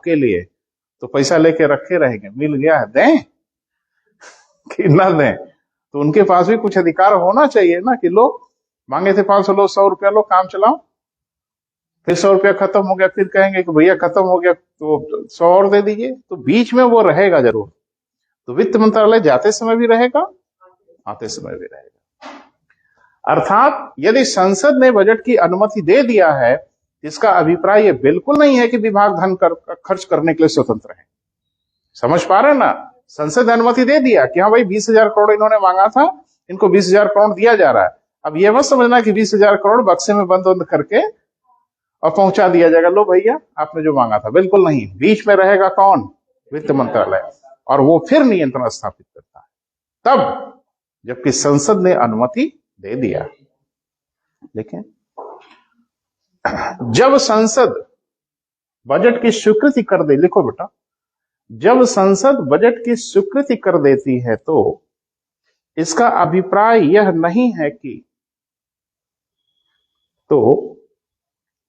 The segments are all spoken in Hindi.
आपके लिए, तो पैसा लेके रखे रहेंगे, मिल गया है दें कि ना दें। तो उनके पास भी कुछ अधिकार होना चाहिए ना, कि लो मांगे थे 500, लो 100 रुपया लो, काम चलाओ। फिर 100 रुपया खत्म हो गया, फिर कहेंगे कि भैया खत्म हो गया तो 100 और दे दीजिए। तो बीच में वो रहेगा जरूर। तो वित्त मंत्रालय जाते समय भी रहेगा, आते समय भी रहेगा। अर्थात यदि संसद ने बजट की अनुमति दे दिया है, इसका अभिप्राय यह बिल्कुल नहीं है कि विभाग धन खर्च करने के लिए स्वतंत्र है। समझ पा रहे हैं ना? संसद ने अनुमति दे दिया कि हाँ भाई 20,000 करोड़ इन्होंने मांगा था, इनको 20,000 करोड़ दिया जा रहा है। अब यह मत समझना कि 20,000 करोड़ बक्से में बंद करके और पहुंचा दिया जाएगा, लो भैया आपने जो मांगा था। बिल्कुल नहीं, बीच में रहेगा कौन? वित्त मंत्रालय। और वो फिर नियंत्रण स्थापित करता है तब जबकि संसद ने अनुमति दे दिया। देखें, जब संसद बजट की स्वीकृति कर दे, लिखो बेटा, जब संसद बजट की स्वीकृति कर देती है तो इसका अभिप्राय यह नहीं है कि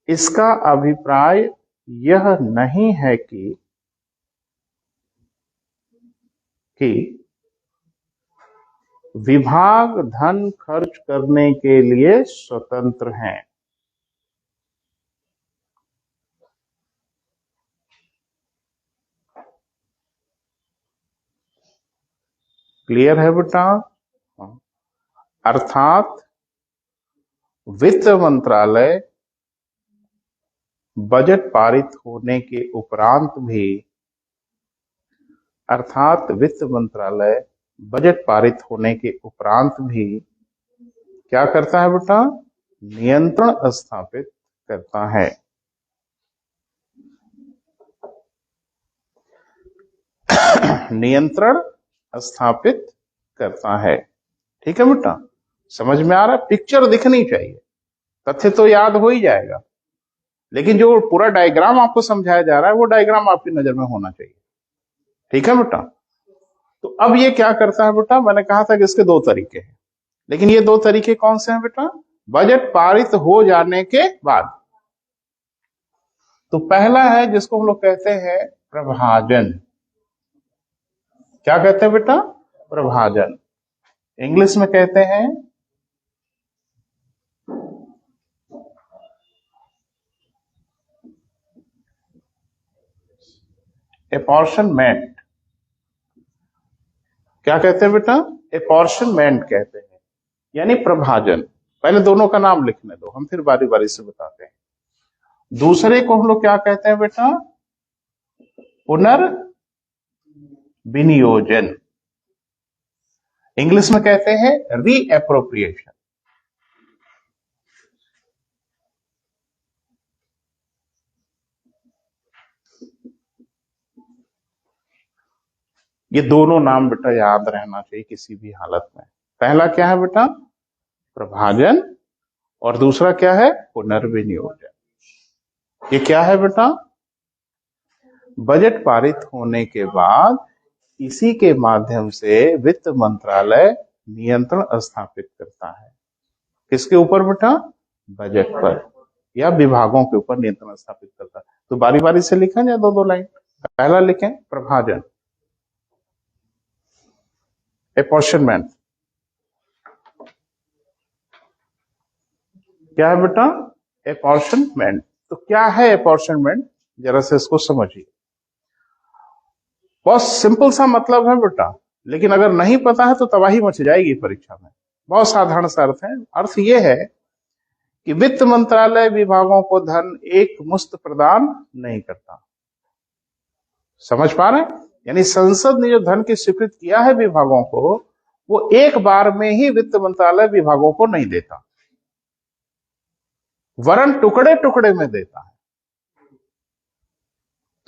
इसका अभिप्राय यह नहीं है कि विभाग धन खर्च करने के लिए स्वतंत्र हैं। क्लियर है बेटा? अर्थात वित्त मंत्रालय बजट पारित होने के उपरांत भी क्या करता है बेटा? नियंत्रण स्थापित करता है। नियंत्रण स्थापित करता है। ठीक है बेटा? समझ में आ रहा है? पिक्चर दिखनी चाहिए, तथ्य तो याद हो ही जाएगा, लेकिन जो पूरा डायग्राम आपको समझाया जा रहा है वो डायग्राम आपकी नजर में होना चाहिए। ठीक है बेटा? तो अब ये क्या करता है बेटा? मैंने कहा था कि इसके दो तरीके हैं, लेकिन ये दो तरीके कौन से हैं बेटा? बजट पारित हो जाने के बाद। तो पहला है जिसको हम लोग कहते हैं प्रभाजन। क्या कहते हैं बेटा? प्रभाजन। इंग्लिश में कहते हैं अपॉर्शनमेंट। क्या कहते हैं बेटा? अपॉर्शनमेंट कहते हैं, यानी प्रभाजन। पहले दोनों का नाम लिखने दो, हम फिर बारी बारी से बताते हैं। दूसरे को हम लोग क्या कहते हैं बेटा? पुनर्विनियोजन। इंग्लिश में कहते हैं रीएप्रोप्रिएशन। ये दोनों नाम बेटा याद रहना चाहिए किसी भी हालत में। पहला क्या है बेटा? प्रभाजन, और दूसरा क्या है? पुनर्विनियोजन। ये क्या है बेटा? बजट पारित होने के बाद इसी के माध्यम से वित्त मंत्रालय नियंत्रण स्थापित करता है। किसके ऊपर बेटा? बजट पर या विभागों के ऊपर नियंत्रण स्थापित करता है। तो बारी बारी से लिखें या दो दो लाइन। पहला लिखें प्रभाजन, अपॉर्शनमेंट। क्या है बेटा? अपॉर्शनमेंट। तो क्या है अपॉर्शनमेंट? जरा से इसको समझिए। बहुत सिंपल सा मतलब है बेटा, लेकिन अगर नहीं पता है तो तबाही मच जाएगी परीक्षा में। बहुत साधारण सा अर्थ है। अर्थ यह है कि वित्त मंत्रालय विभागों को धन एक मुश्त प्रदान नहीं करता। समझ पा रहे हैं? यानी संसद ने जो धन की स्वीकृति किया है विभागों को, वो एक बार में ही वित्त मंत्रालय विभागों को नहीं देता, वरन टुकड़े टुकड़े में देता है।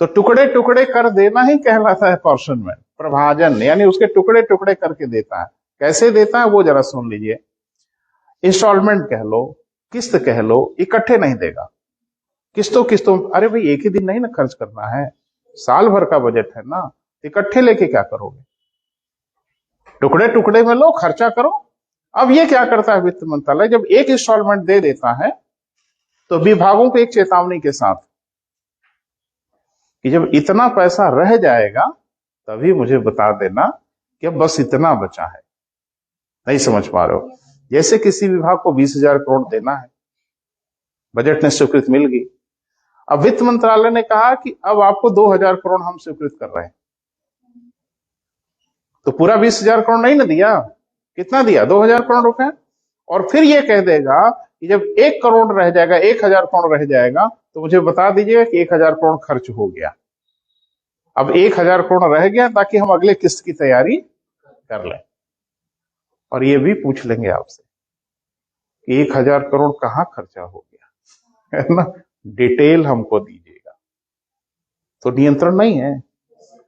तो टुकड़े टुकड़े कर देना ही कहलाता है अपॉर्शनमेंट, प्रभाजन, यानी उसके टुकड़े टुकड़े करके देता है। कैसे देता है वो जरा सुन लीजिए। इंस्टॉलमेंट कह लो, किस्त कह लो, इकट्ठे नहीं देगा। किस्तों किस्तों, अरे भाई एक ही दिन नहीं ना खर्च करना है, साल भर का बजट है ना, इकट्ठे लेके क्या करोगे? टुकड़े टुकड़े में लो, खर्चा करो। अब ये क्या करता है वित्त मंत्रालय? जब एक इंस्टॉलमेंट दे देता है तो विभागों को एक चेतावनी के साथ कि जब इतना पैसा रह जाएगा तभी मुझे बता देना कि अब बस इतना बचा है। नहीं समझ पा रहे हो? जैसे किसी विभाग को 20,000 करोड़ देना है, बजट ने स्वीकृति मिल गई, अब वित्त मंत्रालय ने कहा कि अब आपको 2,000 करोड़ हम स्वीकृत कर रहे हैं, तो पूरा 20,000 करोड़ नहीं ना दिया, कितना दिया? 2,000 करोड़ रुपए। और फिर ये कह देगा कि जब 1 करोड़ रह जाएगा, 1,000 करोड़ रह जाएगा, तो मुझे बता दीजिएगा कि 1,000 करोड़ खर्च हो गया। अब 1,000 करोड़ रह गया ताकि हम अगले किस्त की तैयारी कर लें। और ये भी पूछ लेंगे आपसे कि 1,000 करोड़ कहाँ खर्चा हो गया, है ना? डिटेल हमको दीजिएगा। तो नियंत्रण नहीं है,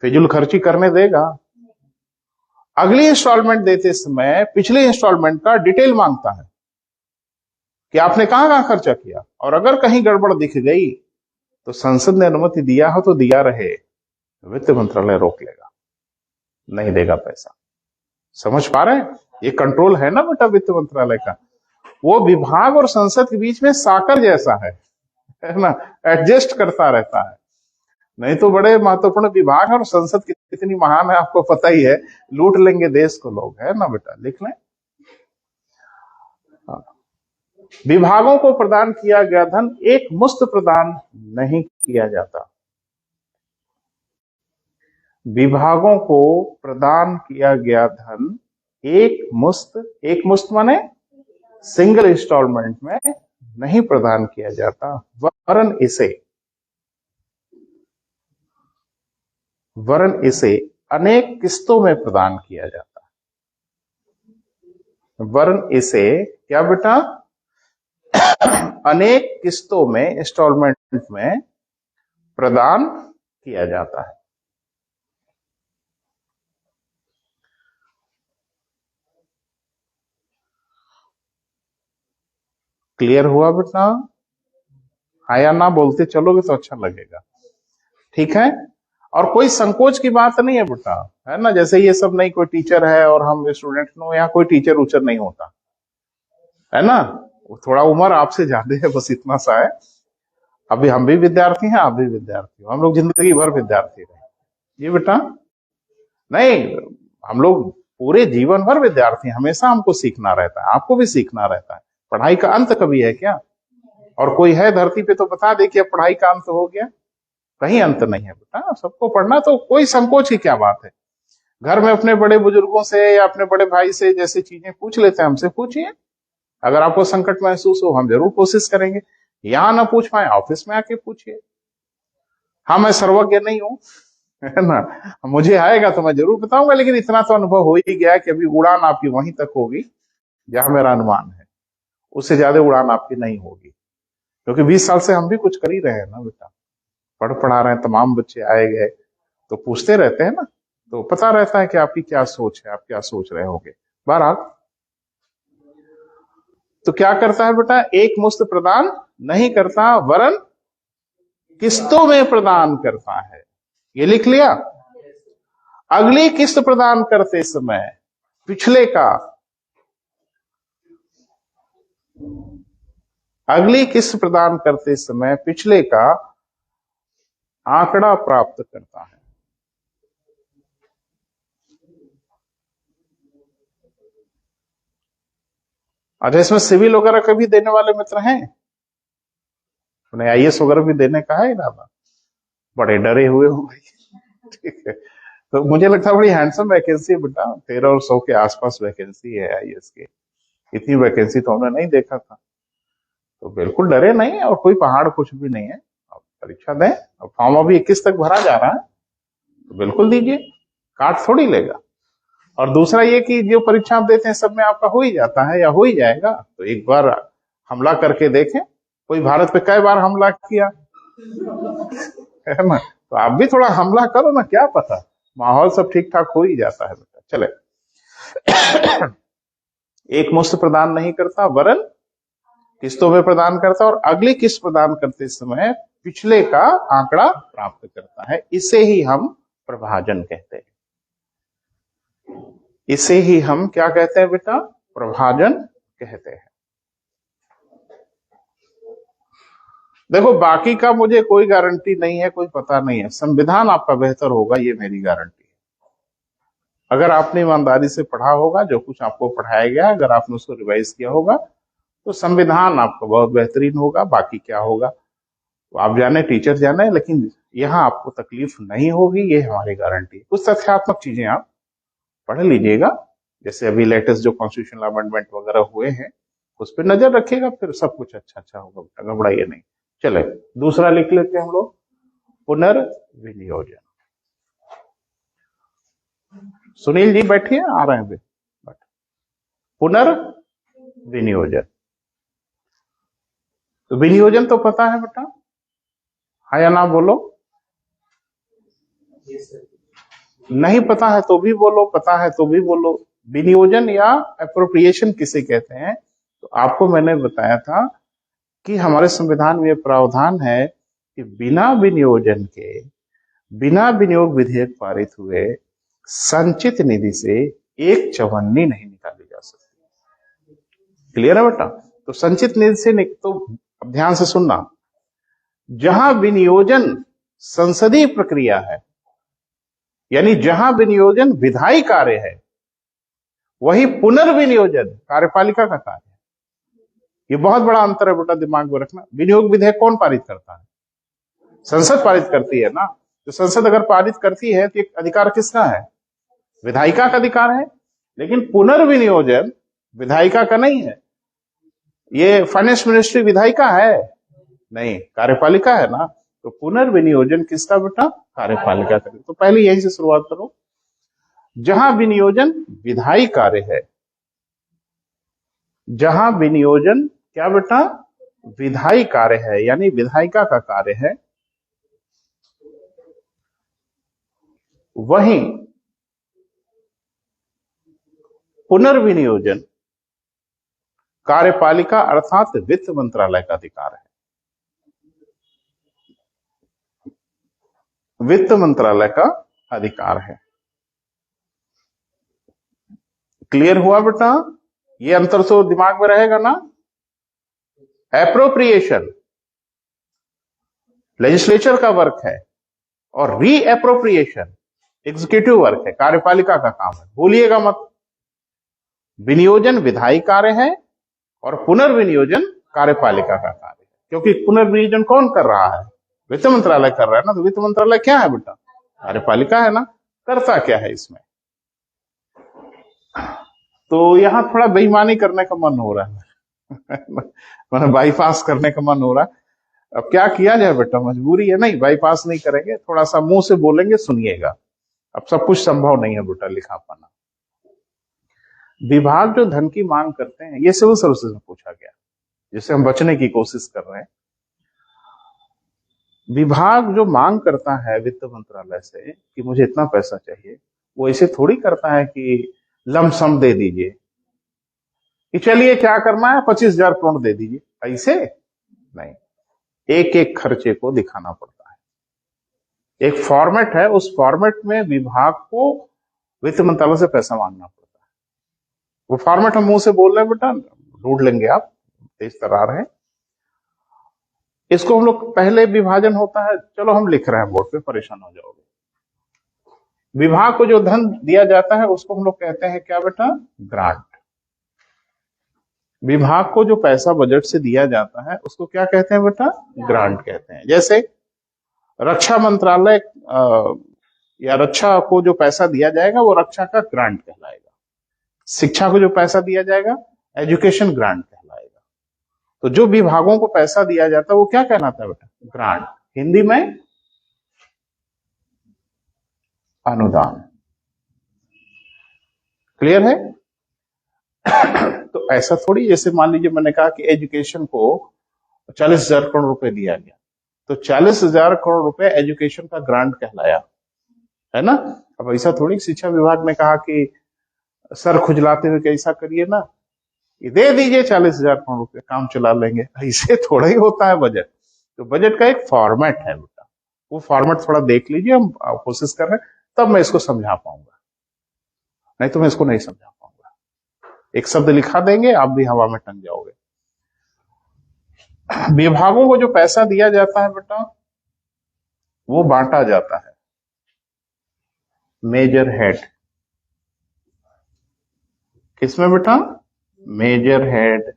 फिजूल खर्ची करने देगा। अगली इंस्टॉलमेंट देते समय पिछले इंस्टॉलमेंट का डिटेल मांगता है कि आपने कहां खर्चा किया, और अगर कहीं गड़बड़ दिख गई तो संसद ने अनुमति दिया हो तो दिया रहे, वित्त मंत्रालय रोक लेगा, नहीं देगा पैसा। समझ पा रहे हैं? ये कंट्रोल है ना बेटा वित्त मंत्रालय का। वो विभाग और संसद के बीच में साकर जैसा है ना, एडजस्ट करता रहता है। नहीं तो बड़े महत्वपूर्ण विभाग और संसद कितनी महान है आपको पता ही है, लूट लेंगे देश को लोग, है ना बेटा? लिख लें। विभागों को प्रदान किया गया धन एक मुश्त प्रदान नहीं किया जाता। विभागों को प्रदान किया गया धन एक मुश्त माने सिंगल इंस्टॉलमेंट में नहीं प्रदान किया जाता, वरन इसे अनेक किस्तों में प्रदान किया जाता है। वरन इसे क्या बेटा? अनेक किस्तों में, इंस्टॉलमेंट में प्रदान किया जाता है। क्लियर हुआ बेटा? हाँ या ना बोलते चलोगे तो अच्छा लगेगा, ठीक है? और कोई संकोच की बात नहीं है बेटा, है ना? जैसे ये सब नहीं, कोई टीचर है और हम स्टूडेंट नो, यहाँ कोई टीचर उचर नहीं होता, है ना? थोड़ा उम्र आपसे ज्यादा है, बस इतना सा है। अभी हम भी विद्यार्थी हैं, आप भी विद्यार्थी हो, हम लोग जिंदगी भर विद्यार्थी रहे। ये बेटा नहीं, हम लोग पूरे जीवन भर विद्यार्थी, हमेशा हमको सीखना रहता है, आपको भी सीखना रहता है। पढ़ाई का अंत कभी है क्या? और कोई है धरती पे तो बता दे कि अब पढ़ाई का अंत हो गया? कहीं अंत नहीं है बेटा, सबको पढ़ना। तो कोई संकोच की क्या बात है? घर में अपने बड़े बुजुर्गों से या अपने बड़े भाई से जैसे चीजें पूछ लेते हैं, हमसे पूछिए। अगर आपको संकट महसूस हो, हम जरूर कोशिश करेंगे। यहां ना पूछ पाए, ऑफिस में आके पूछिए। हाँ, मैं सर्वज्ञ नहीं हूं, है ना? मुझे आएगा तो मैं जरूर बताऊंगा, लेकिन इतना तो अनुभव हो ही गया कि अभी उड़ान आपकी वहीं तक होगी जहां मेरा अनुमान है, उससे ज्यादा उड़ान आपकी नहीं होगी। क्योंकि 20 साल से हम भी कुछ कर ही रहे हैं ना बेटा, पढ़ा रहे हैं, तमाम बच्चे आए गए तो पूछते रहते हैं ना, तो पता रहता है कि आपकी क्या सोच है, आप क्या सोच रहे होंगे। बहरहाल, तो क्या करता है बेटा? एक मुश्त प्रदान नहीं करता, वरन किस्तों में प्रदान करता है। ये लिख लिया? अगली किस्त प्रदान करते समय पिछले का, अगली किस्त प्रदान करते समय पिछले का आंकड़ा प्राप्त करता है। अच्छा, इसमें सिविल वगैरह का भी देने वाले मित्र हैं? उन्हें IAS वगैरह भी देने का है इरादा? बड़े डरे हुए हो भाई। ठीक है, तो मुझे लगता है बड़ी हैंडसम वैकेंसी है बेटा, 13 और 100 के आसपास वैकेंसी है IAS की। इतनी वैकेंसी तो हमने नहीं देखा था, तो बिल्कुल डरे नहीं, और कोई पहाड़ कुछ भी नहीं है। आप परीक्षा दें, अब फॉर्म अभी 21 तक भरा जा रहा है, तो बिल्कुल दीजिए, काट थोड़ी लेगा। और दूसरा ये कि जो परीक्षा आप देते हैं सब में आपका हो ही जाता है या हो ही जाएगा, तो एक बार हमला करके देखें। कोई भारत पे कई बार हमला किया है ना, तो आप भी थोड़ा हमला करो ना, क्या पता माहौल सब ठीक ठाक हो ही जाता है बेटा। चले, एक मुश्त प्रदान नहीं करता, वरन किस्तों में प्रदान करता, और अगली किस्त प्रदान करते समय पिछले का आंकड़ा प्राप्त करता है। इसे ही हम प्रभाजन कहते हैं। इसे ही हम क्या कहते हैं बेटा? प्रभाजन कहते हैं। देखो बाकी का मुझे कोई गारंटी नहीं है, कोई पता नहीं है, संविधान आपका बेहतर होगा ये मेरी गारंटी है। अगर आपने ईमानदारी से पढ़ा होगा, जो कुछ आपको पढ़ाया गया, अगर आपने उसको रिवाइज किया होगा, तो संविधान आपका बहुत बेहतरीन होगा। बाकी क्या होगा तो आप जाने, टीचर जाने, लेकिन यहाँ आपको तकलीफ नहीं होगी, ये हमारी गारंटी है। कुछ तथ्यात्मक चीजें आप पढ़ लीजिएगा, जैसे अभी लेटेस्ट जो कॉन्स्टिट्यूशनल अमेंडमेंट वगैरह हुए हैं उस पर नजर रखिएगा, फिर सब कुछ अच्छा अच्छा होगा, घबराइए नहीं। चले दूसरा लिख लेते हैं हम लोग, पुनर्विनियोजन। सुनील जी बैठिए, आ रहे हैं। पुनर्विनियोजन, तो विनियोजन तो पता है बेटा, हाँ या ना बोलो। नहीं पता है तो भी बोलो, पता है तो भी बोलो। विनियोजन या एप्रोप्रिएशन किसे कहते हैं, तो आपको मैंने बताया था कि हमारे संविधान में प्रावधान है कि बिना विनियोजन के, बिना विनियोग विधेयक पारित हुए संचित निधि से एक चवन्नी नहीं निकाली जा सकती। क्लियर है बेटा? तो संचित निधि से तो अब ध्यान से सुनना, जहां विनियोजन संसदीय प्रक्रिया है, यानी जहां विनियोजन विधायी कार्य है, वही पुनर्विनियोजन कार्यपालिका का कार्य है। ये बहुत बड़ा अंतर है बेटा, दिमाग में रखना। विनियोग विधेयक कौन पारित करता है? संसद पारित करती है ना। तो संसद अगर पारित करती है तो एक अधिकार किसका है? विधायिका का अधिकार है। लेकिन पुनर्विनियोजन विधायिका का नहीं है। ये फाइनेंस मिनिस्ट्री विधायिका है? नहीं, कार्यपालिका है ना। तो पुनर्विनियोजन किसका बेटा? कार्यपालिका का। तो पहले यहीं से शुरुआत करो, जहां विनियोजन विधायी कार्य है, जहां विनियोजन क्या बेटा? विधायी कार्य है, यानी विधायिका का कार्य है, वहीं पुनर्विनियोजन कार्यपालिका अर्थात वित्त मंत्रालय का अधिकार है। वित्त मंत्रालय का अधिकार है। क्लियर हुआ बेटा? ये अंतर तो दिमाग में रहेगा ना। एप्रोप्रिएशन लेजिस्लेचर का वर्क है और री एप्रोप्रिएशन एग्जीक्यूटिव वर्क है, कार्यपालिका का काम है, भूलिएगा मत। विनियोजन विधायी कार्य है और पुनर्विनियोजन कार्यपालिका का कार्य है। क्योंकि पुनर्विनियोजन कौन कर रहा है? वित्त मंत्रालय कर रहा है ना। तो वित्त मंत्रालय क्या है बेटा? कार्यपालिका है ना। करता क्या है इसमें? तो यहां थोड़ा बेईमानी करने का मन हो रहा है मतलब बाईपास करने का मन हो रहा है। अब क्या किया जाए बेटा, मजबूरी है। नहीं, बाईपास नहीं करेंगे, थोड़ा सा मुंह से बोलेंगे, सुनिएगा। अब सब कुछ संभव नहीं है बेटा लिखा पाना। विभाग जो धन की मांग करते हैं, ये सिविल सर्विसेज में पूछा गया, जिससे हम बचने की कोशिश कर रहे हैं। विभाग जो मांग करता है वित्त मंत्रालय से कि मुझे इतना पैसा चाहिए, वो ऐसे थोड़ी करता है कि लमसम दे दीजिए, कि चलिए क्या करना है 25,000 करोड़ दे दीजिए, ऐसे नहीं। एक एक खर्चे को दिखाना पड़ता है। एक फॉर्मेट है, उस फॉर्मेट में विभाग को वित्त मंत्रालय से पैसा मांगना पड़ता है। वो फॉर्मेट हम मुंह से बोल रहे हैं बेटा, ढूंढ लेंगे आप, तेज तरार है। इसको हम लोग पहले विभाजन होता है, चलो हम लिख रहे हैं बोर्ड पे, परेशान हो जाओगे। विभाग को जो धन दिया जाता है उसको हम लोग कहते हैं क्या बेटा? ग्रांट। विभाग को जो पैसा बजट से दिया जाता है उसको क्या कहते हैं बेटा? ग्रांट कहते हैं। जैसे रक्षा मंत्रालय या रक्षा को जो पैसा दिया जाएगा वो रक्षा का ग्रांट कहलाएगा। शिक्षा को जो पैसा दिया जाएगा एजुकेशन ग्रांट कहलाएगा। तो जो विभागों को पैसा दिया जाता है वो क्या कहलाता है बेटा? ग्रांट। हिंदी में अनुदान। क्लियर है? तो ऐसा थोड़ी, जैसे मान लीजिए मैंने कहा कि एजुकेशन को 40,000 करोड़ रुपए दिया गया, तो 40,000 करोड़ रुपए एजुकेशन का ग्रांट कहलाया, है ना। अब ऐसा थोड़ी शिक्षा विभाग ने कहा कि सर खुजलाते हुए कैसा करिए ना, दे दीजिए 40,000 करोड़ रुपए, काम चला लेंगे, ऐसे थोड़ा ही होता है बजट। तो बजट का एक फॉर्मेट है बेटा, वो फॉर्मेट थोड़ा देख लीजिए, हम कोशिश कर रहे हैं, तब मैं इसको समझा पाऊंगा, नहीं तो मैं इसको नहीं समझा पाऊंगा। एक शब्द लिखा देंगे, आप भी हवा में टंग जाओगे। विभागों को जो पैसा दिया जाता है बेटा, वो बांटा जाता है मेजर हेड। किसमें बेटा? Major head.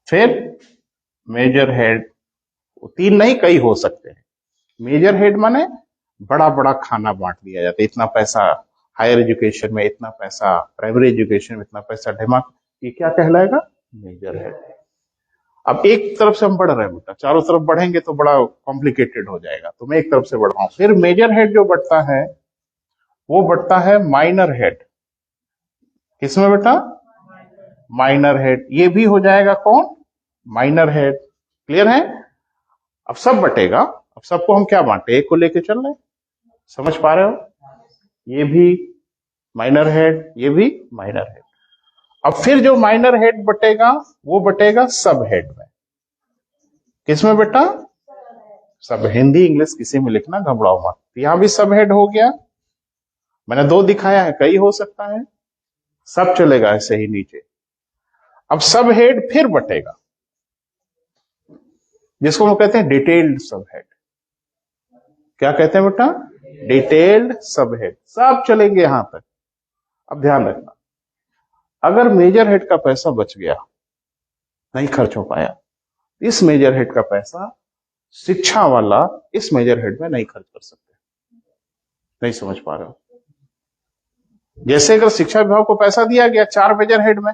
फिर मेजर हेड, तीन नहीं कई हो सकते हैं। मेजर हेड माने बड़ा बड़ा खाना बांट दिया जाता है, इतना पैसा हायर एजुकेशन में, इतना पैसा प्राइमरी एजुकेशन में, इतना पैसा दिमाग, ये क्या कहलाएगा? Major head. अब एक तरफ से हम बढ़ रहे हैं बेटा, चारों तरफ बढ़ेंगे तो बड़ा कॉम्प्लिकेटेड हो जाएगा, तो मैं एक तरफ से बढ़ रहा हूं। फिर मेजर हेड जो बढ़ता है वो बढ़ता है माइनर हेड। किसमें बेटा? Minor head. ये भी हो जाएगा कौन? Minor head. क्लियर है? अब सब बटेगा। अब सबको हम क्या बांटे? एक को लेके चल रहे हैं, समझ पा रहे हो? ये भी माइनर हेड, ये भी माइनर हेड। अब फिर जो माइनर हेड बटेगा वो बटेगा सब हेड में। किसमें बेटा? सब। हिंदी इंग्लिश किसी में लिखना, घबराओ मत। यहां भी सब हेड हो गया। मैंने दो दिखाया है, कई हो सकता है, सब चलेगा ऐसे ही नीचे। अब सब हेड फिर बटेगा, जिसको हम कहते हैं डिटेल्ड सब हेड। क्या कहते हैं बेटा? डिटेल्ड सब हेड। सब चलेंगे यहां तक। अब ध्यान रखना, अगर मेजर हेड का पैसा बच गया, नहीं खर्च हो पाया, इस मेजर हेड का पैसा शिक्षा वाला इस मेजर हेड में नहीं खर्च कर सकते। नहीं समझ पा रहे हो? जैसे अगर शिक्षा विभाग को पैसा दिया गया 4 मेजर हेड में,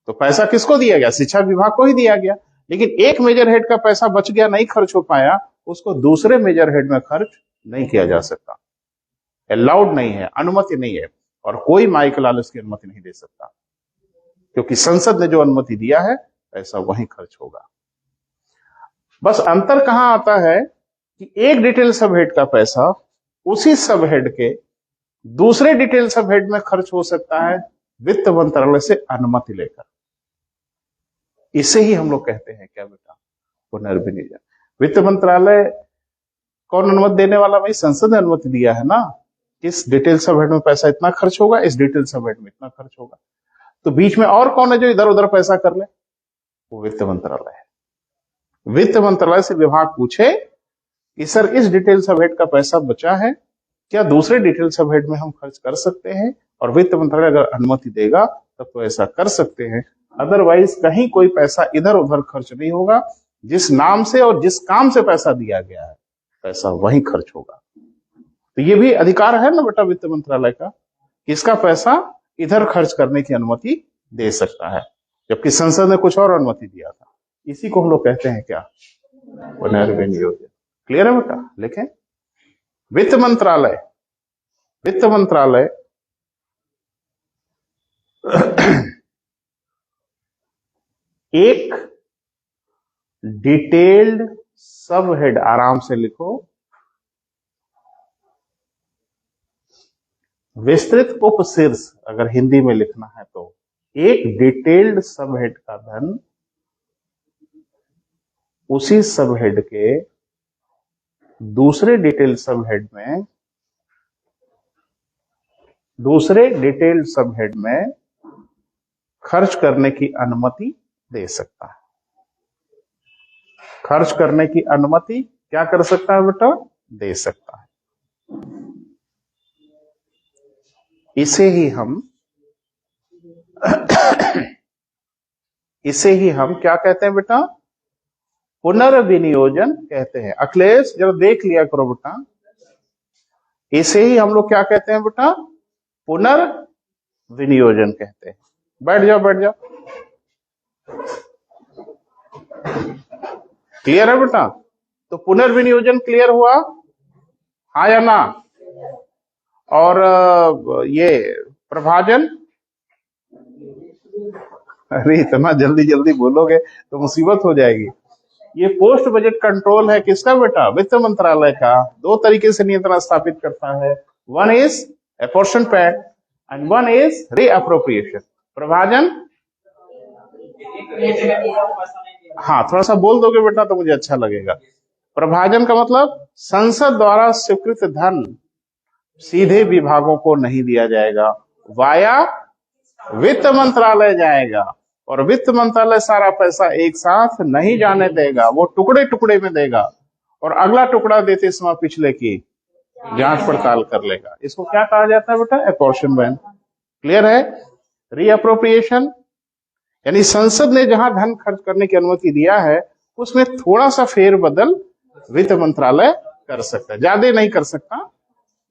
तो पैसा किसको दिया गया? शिक्षा विभाग को ही दिया गया। लेकिन एक मेजर हेड का पैसा बच गया, नहीं खर्च हो पाया, उसको दूसरे मेजर हेड में खर्च नहीं किया जा सकता। अलाउड नहीं है, अनुमति नहीं है, और कोई माइक लाल उसकी अनुमति नहीं दे सकता, क्योंकि संसद ने जो अनुमति दिया है पैसा वहीं खर्च होगा। बस अंतर कहां आता है कि एक डिटेल सब हेड का पैसा उसी सब हेड के दूसरे डिटेल सब हेड में खर्च हो सकता है वित्त मंत्रालय से अनुमति लेकर। इसे ही हम लोग कहते हैं क्या बेटा? पुनर्विनियोजन। वित्त मंत्रालय कौन अनुमति देने वाला? भाई संसद ने अनुमति दिया है ना, इस डिटेल सब हेड में पैसा इतना खर्च होगा, इस डिटेल सब हेड में इतना खर्च होगा। तो बीच में और कौन है जो इधर उधर पैसा कर ले? वो वित्त मंत्रालय है। वित्त मंत्रालय से विभाग पूछे कि सर इस डिटेल सब हेड का पैसा बचा है, क्या दूसरे डिटेल सब हेड में हम खर्च कर सकते हैं? और वित्त मंत्रालय अगर अनुमति देगा तब तो ऐसा कर सकते हैं, अदरवाइज कहीं कोई पैसा इधर उधर खर्च नहीं होगा। जिस नाम से और जिस काम से पैसा दिया गया है पैसा वहीं खर्च होगा। तो ये भी अधिकार है ना बेटा वित्त मंत्रालय का, इसका पैसा इधर खर्च करने की अनुमति दे सकता है, जबकि संसद ने कुछ और अनुमति दिया था। इसी को हम लोग कहते हैं क्या? पुनर्विनियोजन। क्लियर है बेटा? लिखें, वित्त मंत्रालय, वित्त मंत्रालय एक डिटेल्ड सब हेड, आराम से लिखो, विस्तृत उपशीर्ष अगर हिंदी में लिखना है तो, एक डिटेल्ड सब हेड का धन उसी सब हेड के दूसरे डिटेल्ड सब हेड में, दूसरे डिटेल्ड सब हेड में खर्च करने की अनुमति दे सकता है। खर्च करने की अनुमति क्या कर सकता है बेटा? दे सकता है। इसे ही हम क्या कहते हैं बेटा? पुनर्विनियोजन कहते हैं। अखिलेश जरा देख लिया करो बेटा, इसे ही हम लोग क्या कहते हैं बेटा? पुनर्विनियोजन कहते हैं। बैठ जाओ, बैठ जाओ। क्लियर है बेटा? तो पुनर्विनियोजन क्लियर हुआ, हाँ या ना? और ये प्रभाजन, अरे इतना जल्दी जल्दी बोलोगे तो मुसीबत हो जाएगी। ये पोस्ट बजट कंट्रोल है किसका बेटा? वित्त मंत्रालय का। दो तरीके से नियंत्रण स्थापित करता है, one is apportionment and one is reappropriation. प्रभाजन, हाँ थोड़ा सा बोल दोगे बेटा तो मुझे अच्छा लगेगा। प्रभाजन का मतलब संसद द्वारा स्वीकृत धन सीधे विभागों को नहीं दिया जाएगा, वाया वित्त मंत्रालय जाएगा, और वित्त मंत्रालय सारा पैसा एक साथ नहीं जाने देगा, वो टुकड़े टुकड़े में देगा, और अगला टुकड़ा देते समय पिछले की जांच पड़ताल कर लेगा। इसको क्या कहा जाता है बेटा? अपॉर्शनमेंट। क्लियर है? रीअप्रोप्रिएशन यानी संसद ने जहां धन खर्च करने की अनुमति दिया है उसमें थोड़ा सा फेरबदल वित्त मंत्रालय कर सकता है, ज्यादा नहीं कर सकता,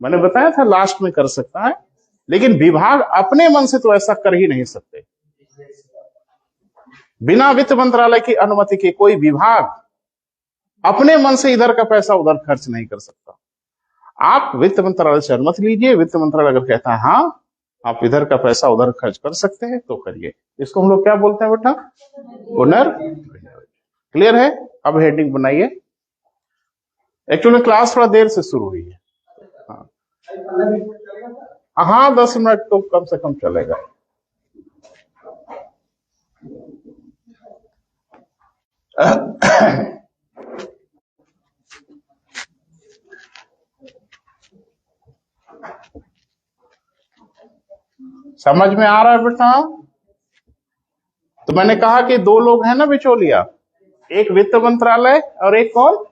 मैंने बताया था लास्ट में कर सकता है, लेकिन विभाग अपने मन से तो ऐसा कर ही नहीं सकते। बिना वित्त मंत्रालय की अनुमति के कोई विभाग अपने मन से इधर का पैसा उधर खर्च नहीं कर सकता। आप वित्त मंत्रालय से अनुमति लीजिए, वित्त मंत्रालय अगर कहता है हाँ आप इधर का पैसा उधर खर्च कर सकते हैं तो करिए। इसको हम लोग क्या बोलते हैं बेटा? पुनर्। क्लियर है? अब हेडिंग बनाइए। एक्चुअली क्लास थोड़ा देर से शुरू हुई है। हाँ 10 मिनट तो कम से कम चलेगा। समझ में आ रहा है बेटा? तो मैंने कहा कि दो लोग हैं ना बिचौलिया, एक वित्त मंत्रालय और एक कौन?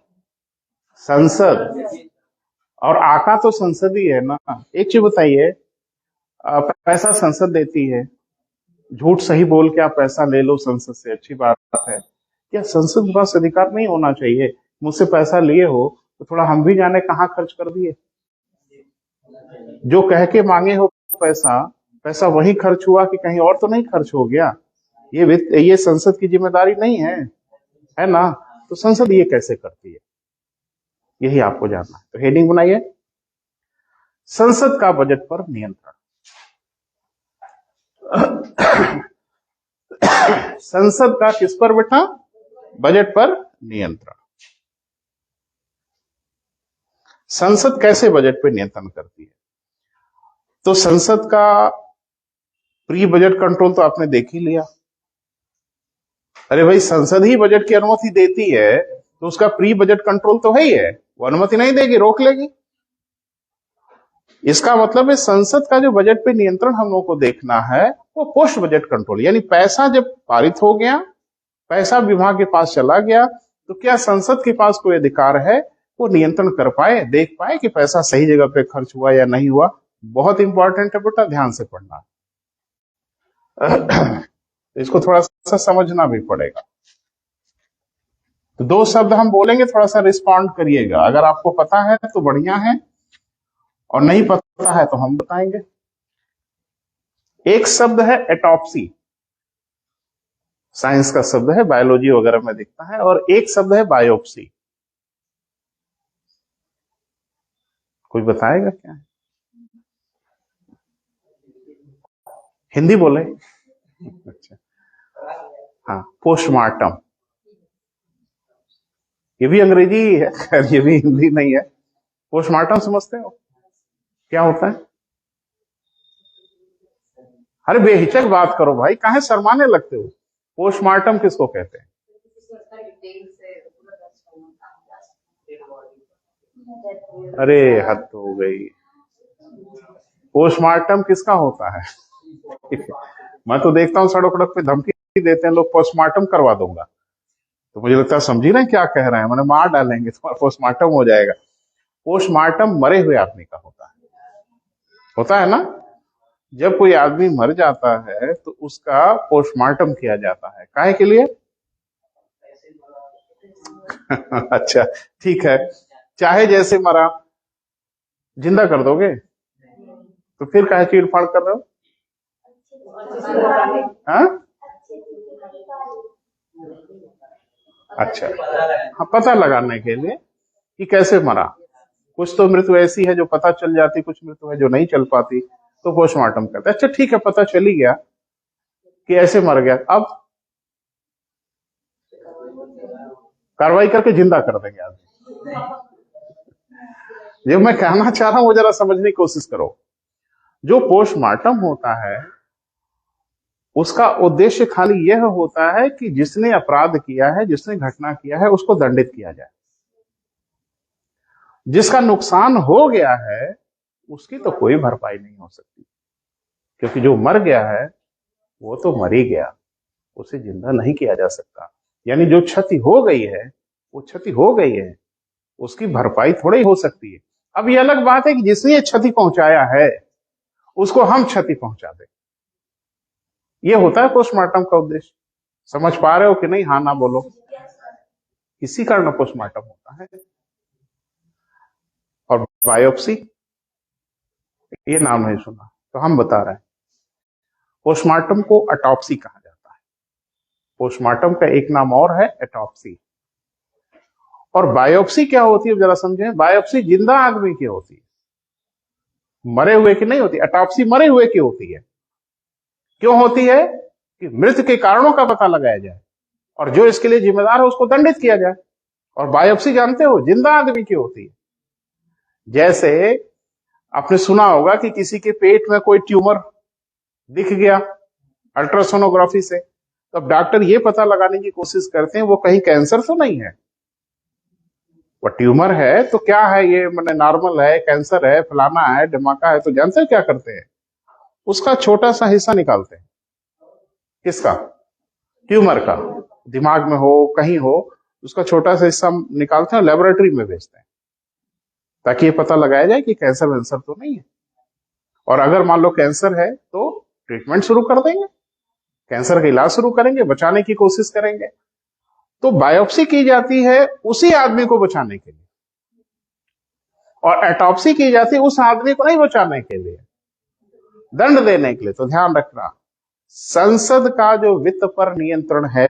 संसद। और आका तो संसद ही है ना। एक चीज बताइए, पैसा संसद देती है, झूठ सही बोल के आप पैसा ले लो संसद से, अच्छी बात है। क्या संसद के पास अधिकार नहीं होना चाहिए? मुझसे पैसा लिए हो तो थोड़ा हम भी जाने कहाँ खर्च कर दिए। जो कह के मांगे हो पैसा, पैसा वही खर्च हुआ कि कहीं और तो नहीं खर्च हो गया? ये संसद की जिम्मेदारी नहीं है ना? तो संसद ये कैसे करती है, यही आपको जानना है। तो हेडिंग बनाइए, संसद का बजट पर नियंत्रण। संसद का किस पर बेटा? बजट पर नियंत्रण। संसद कैसे बजट पर नियंत्रण करती है? तो संसद का प्री बजट कंट्रोल तो आपने देख ही लिया। अरे भाई, संसद ही बजट की अनुमति देती है तो उसका प्री बजट कंट्रोल तो है ही है, वो अनुमति नहीं देगी, रोक लेगी। इसका मतलब है संसद का जो बजट पे नियंत्रण हम लोगों को देखना है वो पोस्ट बजट कंट्रोल, यानी पैसा जब पारित हो गया, पैसा विभाग के पास चला गया, तो क्या संसद के पास कोई अधिकार है वो नियंत्रण कर पाए, देख पाए कि पैसा सही जगह पे खर्च हुआ या नहीं हुआ? बहुत इंपॉर्टेंट है बेटा, ध्यान से पढ़ना। इसको थोड़ा सा समझना भी पड़ेगा। तो 2 शब्द हम बोलेंगे, थोड़ा सा रिस्पॉन्ड करिएगा। अगर आपको पता है तो बढ़िया है, और नहीं पता है तो हम बताएंगे। एक शब्द है एटॉप्सी, साइंस का शब्द है, बायोलॉजी वगैरह में दिखता है, और एक शब्द है बायोप्सी। कोई बताएगा क्या है? हिंदी बोले? अच्छा, हाँ, पोस्टमार्टम। ये भी अंग्रेजी ही है, खैर ये भी हिंदी नहीं है। पोस्टमार्टम समझते हो क्या होता है? अरे बेहिचक बात करो भाई, काहे शर्माने लगते हो? पोस्टमार्टम किसको कहते हैं? अरे हद हो गई, पोस्टमार्टम किसका होता है? मैं तो देखता हूँ सड़क उड़क पे धमकी देते हैं लोग, पोस्टमार्टम करवा दूंगा। तो मुझे लगता है समझी रहे क्या कह रहे हैं, मैंने मार डालेंगे तुम्हारा पोस्टमार्टम हो जाएगा। पोस्टमार्टम मरे हुए आदमी का होता है ना? जब कोई आदमी मर जाता है तो उसका पोस्टमार्टम किया जाता है, काहे के लिए? अच्छा ठीक है, चाहे जैसे मरा, जिंदा कर दोगे तो फिर काहे चीड़-फाड़ कर रहे हो? हाँ? अच्छा, हाँ, पता लगाने के लिए कि कैसे मरा। कुछ तो मृत्यु ऐसी है जो पता चल जाती, कुछ मृत्यु है जो नहीं चल पाती, तो पोस्टमार्टम करते हैं। अच्छा ठीक है, पता चल ही गया कि ऐसे मर गया, अब कार्रवाई करके जिंदा कर देंगे आदमी। जो मैं कहना चाह रहा हूं वो जरा समझने की कोशिश करो। जो पोस्टमार्टम होता है उसका उद्देश्य खाली यह होता है कि जिसने अपराध किया है, जिसने घटना किया है, उसको दंडित किया जाए। जिसका नुकसान हो गया है उसकी तो कोई भरपाई नहीं हो सकती, क्योंकि जो मर गया है वो तो मर ही गया, उसे जिंदा नहीं किया जा सकता। यानी जो क्षति हो गई है वो क्षति हो गई है, उसकी भरपाई थोड़ी हो सकती है। अब ये अलग बात है कि जिसने ये क्षति पहुंचाया है उसको हम क्षति पहुंचा दें। ये होता है पोस्टमार्टम का उद्देश्य। समझ पा रहे हो कि नहीं? हाँ ना बोलो। इसी कारण पोस्टमार्टम होता है। और बायोप्सी, ये नाम नहीं सुना तो हम बता रहे हैं। पोस्टमार्टम को ऑटोप्सी कहा जाता है। पोस्टमार्टम का एक नाम और है ऑटोप्सी। और बायोप्सी क्या होती है जरा समझें। बायोप्सी जिंदा आदमी की होती है, मरे हुए की नहीं होती। ऑटोप्सी मरे हुए की होती है। क्यों होती है? कि मृत्यु के कारणों का पता लगाया जाए और जो इसके लिए जिम्मेदार है उसको दंडित किया जाए। और बायोप्सी जानते हो जिंदा आदमी की होती है। जैसे आपने सुना होगा कि किसी के पेट में कोई ट्यूमर दिख गया अल्ट्रासोनोग्राफी से, तो अब डॉक्टर ये पता लगाने की कोशिश करते हैं वो कहीं कैंसर तो नहीं है। वो ट्यूमर है तो क्या है, ये मैंने नॉर्मल है, कैंसर है, फलाना है, धमाका है, तो जानते हो क्या करते हैं? उसका छोटा सा हिस्सा निकालते हैं। किसका? ट्यूमर का। दिमाग में हो कहीं हो, उसका छोटा सा हिस्सा निकालते हैं और लेबोरेटरी में भेजते हैं ताकि ये पता लगाया जाए कि कैंसर वैंसर तो नहीं है। और अगर मान लो कैंसर है तो ट्रीटमेंट शुरू कर देंगे, कैंसर का इलाज शुरू करेंगे, बचाने की कोशिश करेंगे। तो बायोप्सी की जाती है उसी आदमी को बचाने के लिए, और ऑटोप्सी की जाती है उस आदमी को नहीं बचाने के लिए, दंड देने के लिए। तो ध्यान रखना, संसद का जो वित्त पर नियंत्रण है,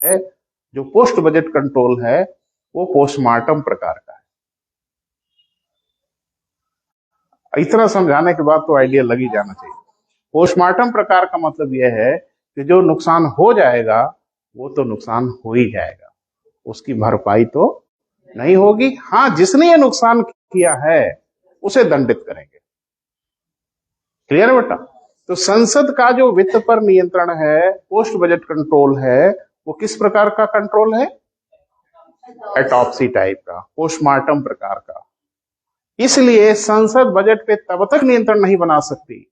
जो पोस्ट बजट कंट्रोल है, वो पोस्टमार्टम प्रकार का है। इतना समझाने के बाद तो आइडिया लग ही जाना चाहिए। पोस्टमार्टम प्रकार का मतलब यह है कि जो नुकसान हो जाएगा वो तो नुकसान हो ही जाएगा, उसकी भरपाई तो नहीं होगी। हाँ, जिसने ये नुकसान किया है उसे दंडित करेंगे। क्लियर है बेटा? तो संसद का जो वित्त पर नियंत्रण है, पोस्ट बजट कंट्रोल है, वो किस प्रकार का कंट्रोल है? ऑटोप्सी टाइप का, पोस्टमार्टम प्रकार का। इसलिए संसद बजट पे तब तक नियंत्रण नहीं बना सकती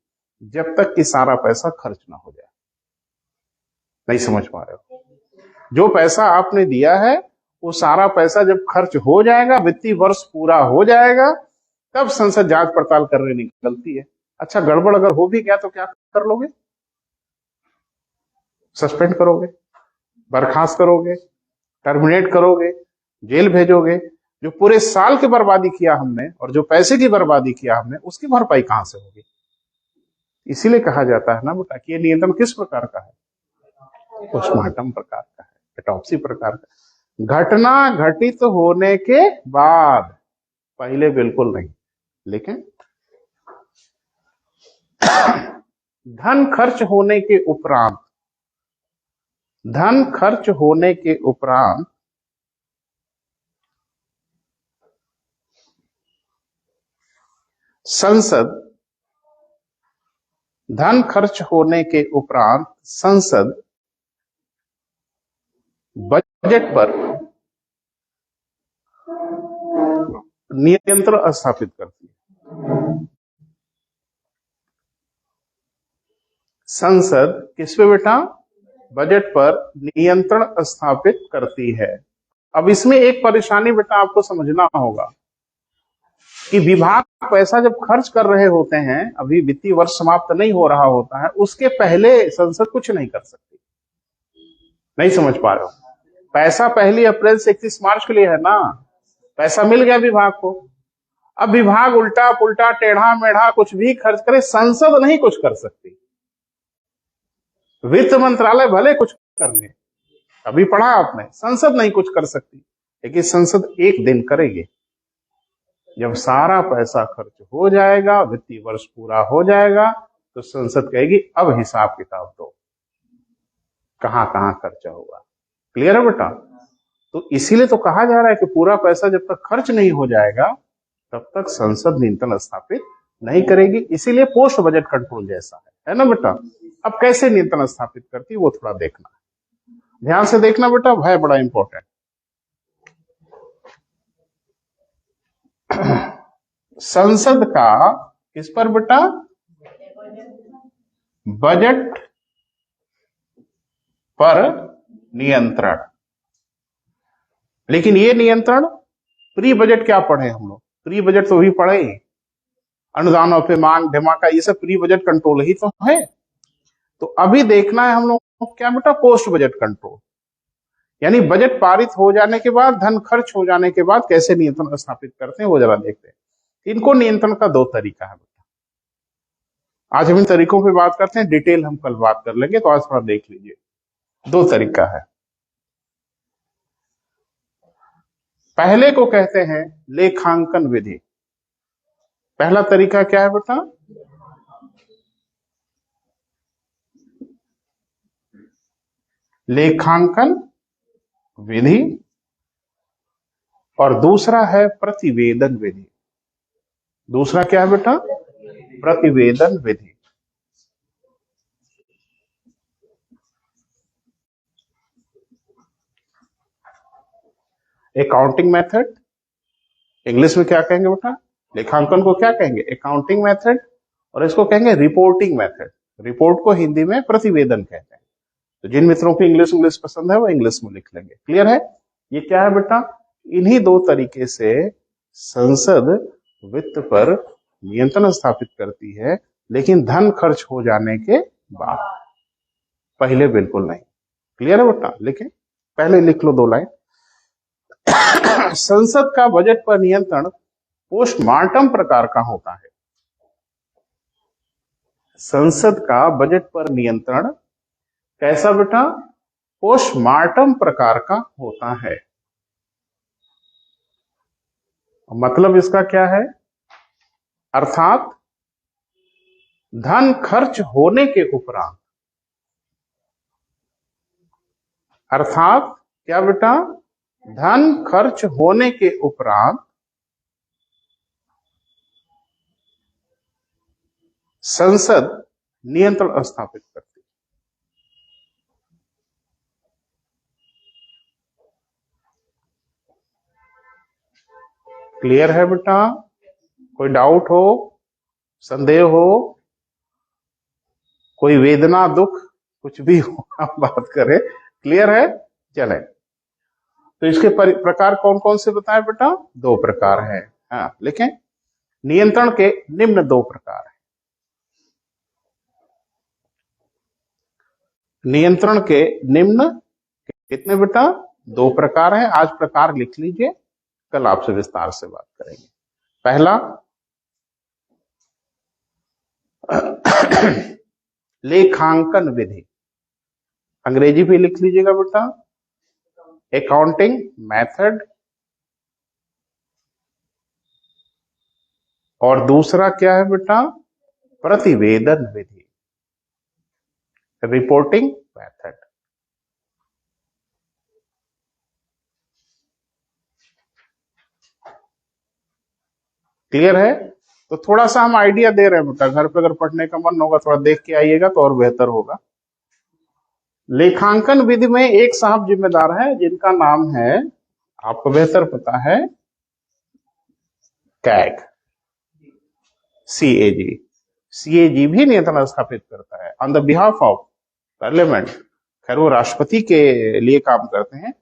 जब तक कि सारा पैसा खर्च ना हो जाए। नहीं समझ पा रहे हो? जो पैसा आपने दिया है वो सारा पैसा जब खर्च हो जाएगा, वित्तीय वर्ष पूरा हो जाएगा, तब संसद जांच पड़ताल करने निकलती है। अच्छा, गड़बड़ अगर हो भी गया तो क्या कर लोगे? सस्पेंड करोगे, बर्खास्त करोगे, टर्मिनेट करोगे, जेल भेजोगे। जो पूरे साल की बर्बादी किया हमने और जो पैसे की बर्बादी किया हमने, उसकी भरपाई कहां से होगी? इसीलिए कहा जाता है ना बेटा कि ये नियंत्रण किस प्रकार का है? पोस्टमार्टम प्रकार का है, ऑटोप्सी प्रकार का। घटना घटित होने के बाद, पहले बिल्कुल नहीं। लेकिन धन खर्च होने के उपरांत, धन खर्च होने के उपरांत संसद, धन खर्च होने के उपरांत संसद बजट पर नियंत्रण स्थापित करती है। संसद किस पे बेटा? बजट पर नियंत्रण स्थापित करती है। अब इसमें एक परेशानी बेटा आपको समझना होगा कि विभाग पैसा जब खर्च कर रहे होते हैं, अभी वित्तीय वर्ष समाप्त नहीं हो रहा होता है, उसके पहले संसद कुछ नहीं कर सकती। नहीं समझ पा रहे हो? पैसा 1 अप्रैल से 31 मार्च के लिए है ना। पैसा मिल गया विभाग को, अब विभाग उल्टा पुल्टा टेढ़ा मेढ़ा कुछ भी खर्च करे, संसद नहीं कुछ कर सकती। वित्त मंत्रालय भले कुछ कर ले, अभी पढ़ा आपने, संसद नहीं कुछ कर सकती। लेकिन संसद एक दिन करेगी, जब सारा पैसा खर्च हो जाएगा, वित्तीय वर्ष पूरा हो जाएगा, तो संसद कहेगी अब हिसाब किताब दो, कहां कहां खर्चा हुआ। क्लियर है बेटा? तो इसीलिए तो कहा जा रहा है कि पूरा पैसा जब तक खर्च नहीं हो जाएगा तब तक संसद नियंत्रण स्थापित नहीं करेगी। इसीलिए पोस्ट बजट कंट्रोल जैसा है ना बेटा? अब कैसे नियंत्रण स्थापित करती है वो थोड़ा देखना है, ध्यान से देखना बेटा, है बड़ा इंपॉर्टेंट। संसद का किस पर बेटा? बजट पर नियंत्रण। लेकिन ये नियंत्रण प्री बजट क्या पढ़े हम लोग? प्री बजट तो भी पढ़े, अनुदानों पे मांग धमाका, ये सब प्री बजट कंट्रोल ही तो है। तो अभी देखना है हम लोग को क्या बेटा, पोस्ट बजट कंट्रोल, यानी बजट पारित हो जाने के बाद, धन खर्च हो जाने के बाद कैसे नियंत्रण स्थापित करते हैं, वो जरा देखते हैं। इनको नियंत्रण का दो तरीका है बेटा। आज हम इन तरीकों पे बात करते हैं, डिटेल हम कल बात कर लेंगे, तो आज थोड़ा देख लीजिए। दो तरीका है। पहले को कहते हैं लेखांकन विधि। पहला तरीका क्या है बेटा? लेखांकन विधि। और दूसरा है प्रतिवेदन विधि। दूसरा क्या है बेटा? प्रतिवेदन विधि। अकाउंटिंग मेथड, इंग्लिश में क्या कहेंगे बेटा? लेखांकन को क्या कहेंगे? Accounting method. और इसको कहेंगे रिपोर्टिंग मेथड। रिपोर्ट को हिंदी में प्रतिवेदन कहते हैं। तो जिन मित्रों को इंग्लिश पसंद है वो इंग्लिश में लिख लेंगे। क्लियर है? ये क्या है बेटा? इन्हीं दो तरीके से संसद वित्त पर नियंत्रण स्थापित करती है, लेकिन धन खर्च हो जाने के बाद, पहले बिल्कुल नहीं। क्लियर है बेटा? लिखे, पहले लिख लो 2 लाइन। संसद का बजट पर नियंत्रण पोस्टमार्टम प्रकार का होता है। संसद का बजट पर नियंत्रण कैसा बेटा? पोस्टमार्टम प्रकार का होता है। मतलब इसका क्या है? अर्थात धन खर्च होने के उपरांत, अर्थात क्या बेटा? धन खर्च होने के उपरांत संसद नियंत्रण स्थापित करती है। क्लियर है बेटा? कोई डाउट हो, संदेह हो, कोई वेदना दुख कुछ भी हो, हम बात करें। क्लियर है? चले, तो इसके प्रकार कौन कौन से बताए बेटा? 2 प्रकार हैं। हाँ लिखें, नियंत्रण के निम्न 2 प्रकार हैं। नियंत्रण के निम्न कितने बेटा? 2 प्रकार हैं। आज प्रकार लिख लीजिए, कल आपसे विस्तार से बात करेंगे। पहला लेखांकन विधि, अंग्रेजी भी लिख लीजिएगा बेटा, अकाउंटिंग मेथड। और दूसरा क्या है बेटा? प्रतिवेदन विधि, रिपोर्टिंग मेथड। क्लियर है? तो थोड़ा सा हम आइडिया दे रहे हैं बेटा, घर पे अगर पढ़ने का मन होगा थोड़ा देख के आइएगा तो और बेहतर होगा। लेखांकन विधि में एक साहब जिम्मेदार है जिनका नाम है, आपको बेहतर पता है, कैग, CAG। CAG भी नियंत्रण स्थापित करता है on the behalf of parliament. खैर वो राष्ट्रपति के लिए काम करते हैं,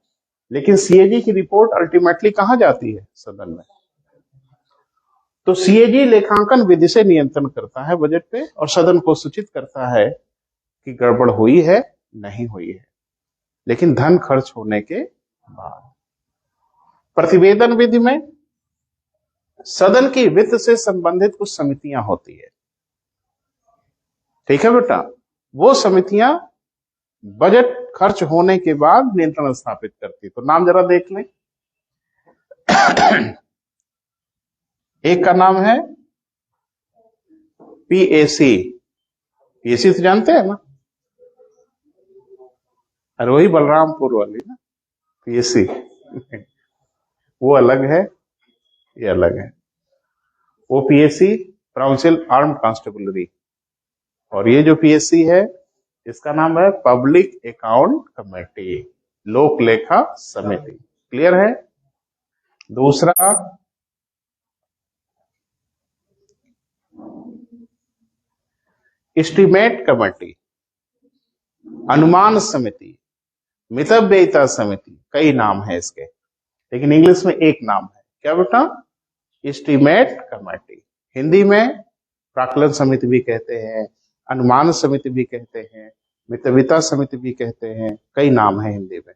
लेकिन CAG की रिपोर्ट अल्टीमेटली कहां जाती है? सदन में। तो CAG लेखांकन विधि से नियंत्रण करता है बजट पे, और सदन को सूचित करता है कि गड़बड़ हुई है, नहीं हुई है, लेकिन धन खर्च होने के बाद। प्रतिवेदन विधि में सदन की वित्त से संबंधित कुछ समितियां होती है, ठीक है बेटा? वो समितियां बजट खर्च होने के बाद नियंत्रण स्थापित करती। तो नाम जरा देख लें। एक का नाम है PAC। PAC तो जानते हैं ना? अरे वही बलरामपुर वाली ना, PAC। वो अलग है, ये अलग है। वो PAC प्रोविंशियल आर्म्ड कांस्टेबलरी, और ये जो PAC है इसका नाम है पब्लिक अकाउंट कमेटी, लोक लेखा समिति। क्लियर है? दूसरा एस्टीमेट कमेटी, अनुमान समिति, मितव्ययिता समिति, कई नाम है इसके, लेकिन इंग्लिश में एक नाम है, क्या बेटा? Estimate committee. हिंदी में प्राक्कलन समिति भी कहते हैं, अनुमान समिति भी कहते हैं, मितव्ययिता समिति भी कहते हैं, कई नाम है हिंदी में।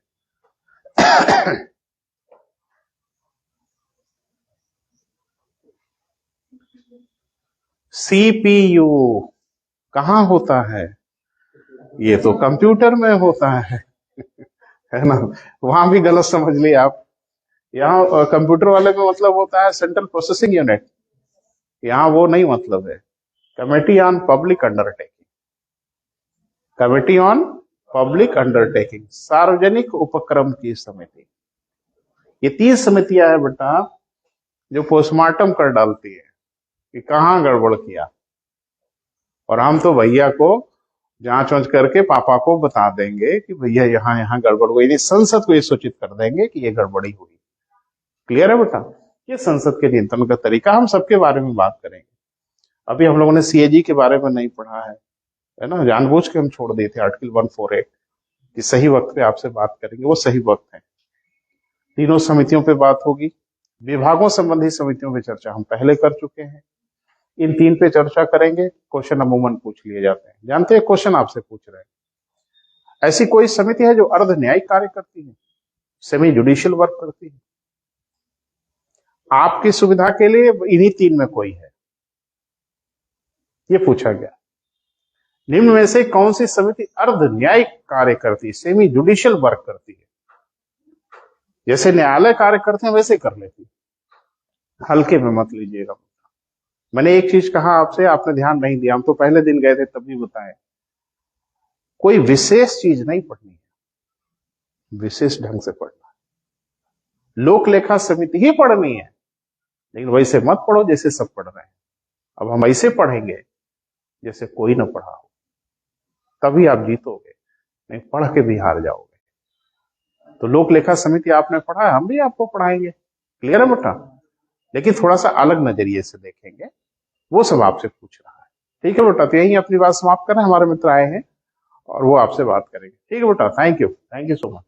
सीपीयू कहाँ होता है? ये तो कंप्यूटर में होता है ना? वहां भी गलत समझ लिया आप। यहाँ कंप्यूटर वाले में मतलब होता है सेंट्रल प्रोसेसिंग यूनिट, यहाँ वो नहीं मतलब है। Committee on public undertaking, committee on public undertaking, सार्वजनिक उपक्रम की समिति। ये 3 समितियां है बेटा जो पोस्टमार्टम कर डालती है कि कहाँ गड़बड़ किया, और हम तो भैया को जांच वांच करके पापा को बता देंगे कि भैया यहाँ यहाँ गड़बड़ हुई, नहीं संसद को ये सूचित कर देंगे कि ये गड़बड़ी हुई। क्लियर है बेटा? ये संसद के नियंत्रण का तरीका। हम सबके बारे में बात करेंगे। अभी हम लोगों ने सीएजी के बारे में नहीं पढ़ा है ना? जानबूझ के हम छोड़ दिए थे आर्टिकल 148 कि सही वक्त पे आपसे बात करेंगे, वो सही वक्त है। तीनों समितियों पे बात होगी। विभागों संबंधी समितियों पे चर्चा हम पहले कर चुके हैं, इन 3 पे चर्चा करेंगे। क्वेश्चन अमूमन पूछ लिए जाते हैं, जानते हैं क्वेश्चन आपसे पूछ रहे हैं। ऐसी कोई समिति है जो अर्ध न्यायिक कार्य करती है, सेमी जुडिशियल वर्क करती है? आपकी सुविधा के लिए इन्हीं 3 में कोई है, ये पूछा गया। निम्न में से कौन सी समिति अर्ध न्यायिक कार्य करती है, सेमी जुडिशियल वर्क करती है? जैसे न्यायालय कार्य करते हैं वैसे कर लेती है, हल्के में मत लीजिएगा। मैंने एक चीज कहा आपसे, आपने ध्यान नहीं दिया, हम तो पहले दिन गए थे तभी बताए, कोई विशेष चीज नहीं पढ़नी है, विशेष ढंग से पढ़ना है। लोक लेखा समिति ही पढ़नी है, लेकिन वैसे मत पढ़ो जैसे सब पढ़ रहे हैं। अब हम ऐसे पढ़ेंगे जैसे कोई ना पढ़ा हो, तभी आप जीतोगे, नहीं पढ़ के भी हार जाओगे। तो लोक लेखा समिति आपने पढ़ा है, हम भी आपको पढ़ाएंगे। क्लियर है बेटा? लेकिन थोड़ा सा अलग नजरिए से देखेंगे, वो सब आपसे पूछ रहा है। ठीक है बेटा? तो यही अपनी बात समाप्त करें, हमारे मित्र आए हैं और वो आपसे बात करेंगे। ठीक है बेटा? Thank you so much.